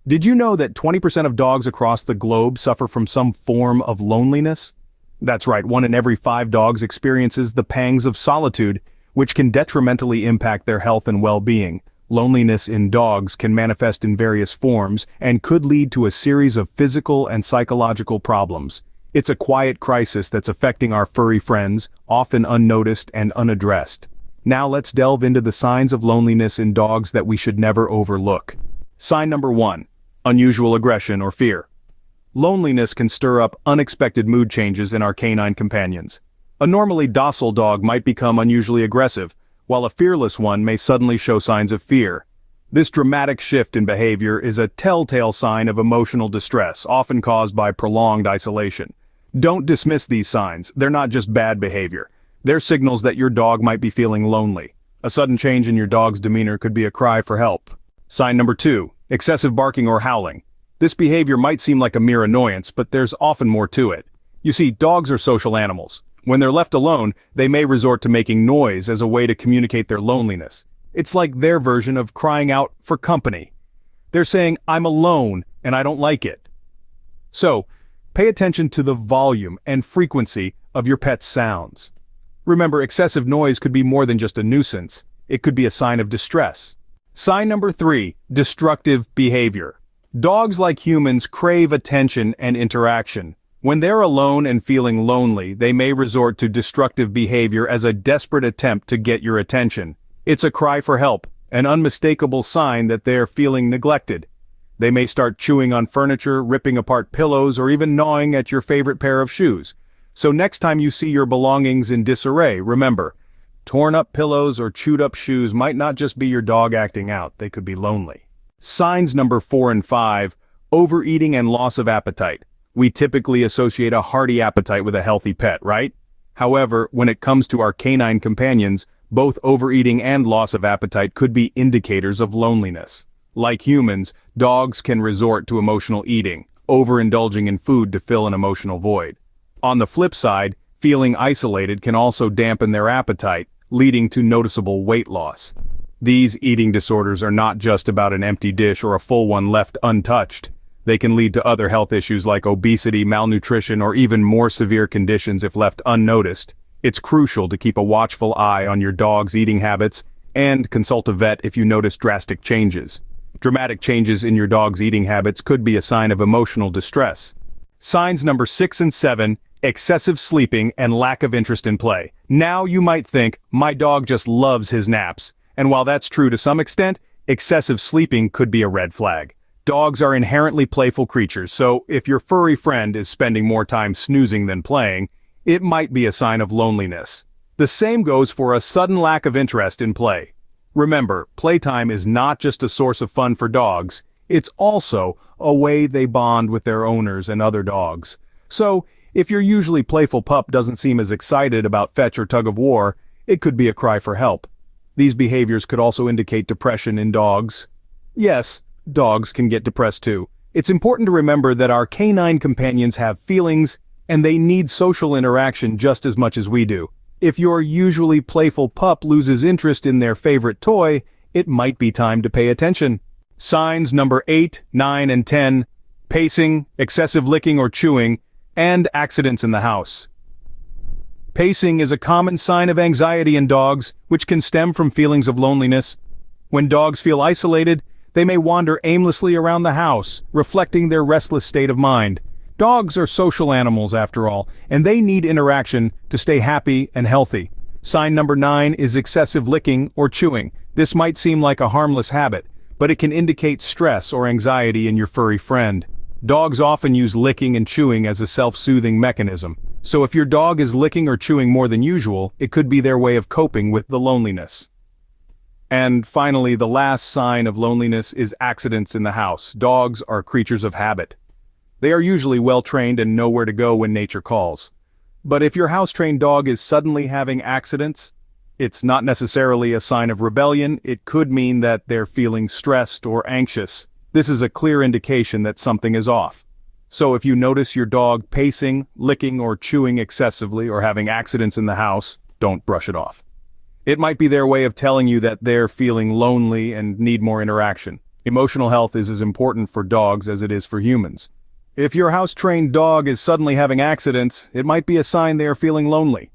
Did you know that 20% of dogs across the globe suffer from some form of loneliness? That's right, 1 in every 5 dogs experiences the pangs of solitude, which can detrimentally impact their health and well-being. Loneliness in dogs can manifest in various forms and could lead to a series of physical and psychological problems. It's a quiet crisis that's affecting our furry friends, often unnoticed and unaddressed. Now let's delve into the signs of loneliness in dogs that we should never overlook. Sign number 1. Unusual aggression or fear. Loneliness can stir up unexpected mood changes in our canine companions. A normally docile dog might become unusually aggressive, while a fearless one may suddenly show signs of fear. This dramatic shift in behavior is a telltale sign of emotional distress, often caused by prolonged isolation. Don't dismiss these signs, they're not just bad behavior. They're signals that your dog might be feeling lonely. A sudden change in your dog's demeanor could be a cry for help. Sign number 2. Excessive barking or howling. This behavior might seem like a mere annoyance, but there's often more to it. You see, dogs are social animals. When they're left alone, they may resort to making noise as a way to communicate their loneliness. It's like their version of crying out for company. They're saying, "I'm alone, and I don't like it." So, pay attention to the volume and frequency of your pet's sounds. Remember, excessive noise could be more than just a nuisance. It could be a sign of distress. Sign number 3, destructive behavior. Dogs, like humans, crave attention and interaction. When they're alone and feeling lonely, they may resort to destructive behavior as a desperate attempt to get your attention. It's a cry for help, an unmistakable sign that they're feeling neglected. They may start chewing on furniture, ripping apart pillows, or even gnawing at your favorite pair of shoes. So next time you see your belongings in disarray, remember, torn up pillows or chewed up shoes might not just be your dog acting out, they could be lonely. Signs number 4 and 5, overeating and loss of appetite. We typically associate a hearty appetite with a healthy pet, right? However, when it comes to our canine companions, both overeating and loss of appetite could be indicators of loneliness. Like humans, dogs can resort to emotional eating, overindulging in food to fill an emotional void. On the flip side, feeling isolated can also dampen their appetite, leading to noticeable weight loss. These eating disorders are not just about an empty dish or a full one left untouched. They can lead to other health issues like obesity, malnutrition, or even more severe conditions if left unnoticed. It's crucial to keep a watchful eye on your dog's eating habits and consult a vet if you notice drastic changes. Dramatic changes in your dog's eating habits could be a sign of emotional distress. Signs number 6 and 7, excessive sleeping and lack of interest in play. Now you might think, my dog just loves his naps. And while that's true to some extent, excessive sleeping could be a red flag. Dogs are inherently playful creatures, so if your furry friend is spending more time snoozing than playing, it might be a sign of loneliness. The same goes for a sudden lack of interest in play. Remember, playtime is not just a source of fun for dogs, it's also a way they bond with their owners and other dogs. So, if your usually playful pup doesn't seem as excited about fetch or tug of war, it could be a cry for help. These behaviors could also indicate depression in dogs. Yes, dogs can get depressed too. It's important to remember that our canine companions have feelings, and they need social interaction just as much as we do. If your usually playful pup loses interest in their favorite toy, it might be time to pay attention. Signs number 8, 9, and 10, pacing, excessive licking or chewing, and accidents in the house. Pacing is a common sign of anxiety in dogs, which can stem from feelings of loneliness. When dogs feel isolated, they may wander aimlessly around the house, reflecting their restless state of mind. Dogs are social animals after all, and they need interaction to stay happy and healthy. Sign number 9 is excessive licking or chewing. This might seem like a harmless habit, but it can indicate stress or anxiety in your furry friend. Dogs often use licking and chewing as a self-soothing mechanism. So if your dog is licking or chewing more than usual, it could be their way of coping with the loneliness. And finally, the last sign of loneliness is accidents in the house. Dogs are creatures of habit. They are usually well-trained and know where to go when nature calls. But if your house-trained dog is suddenly having accidents, it's not necessarily a sign of rebellion. It could mean that they're feeling stressed or anxious. This is a clear indication that something is off. So if you notice your dog pacing, licking, or chewing excessively or having accidents in the house, don't brush it off. It might be their way of telling you that they're feeling lonely and need more interaction. Emotional health is as important for dogs as it is for humans. If your house-trained dog is suddenly having accidents, it might be a sign they are feeling lonely.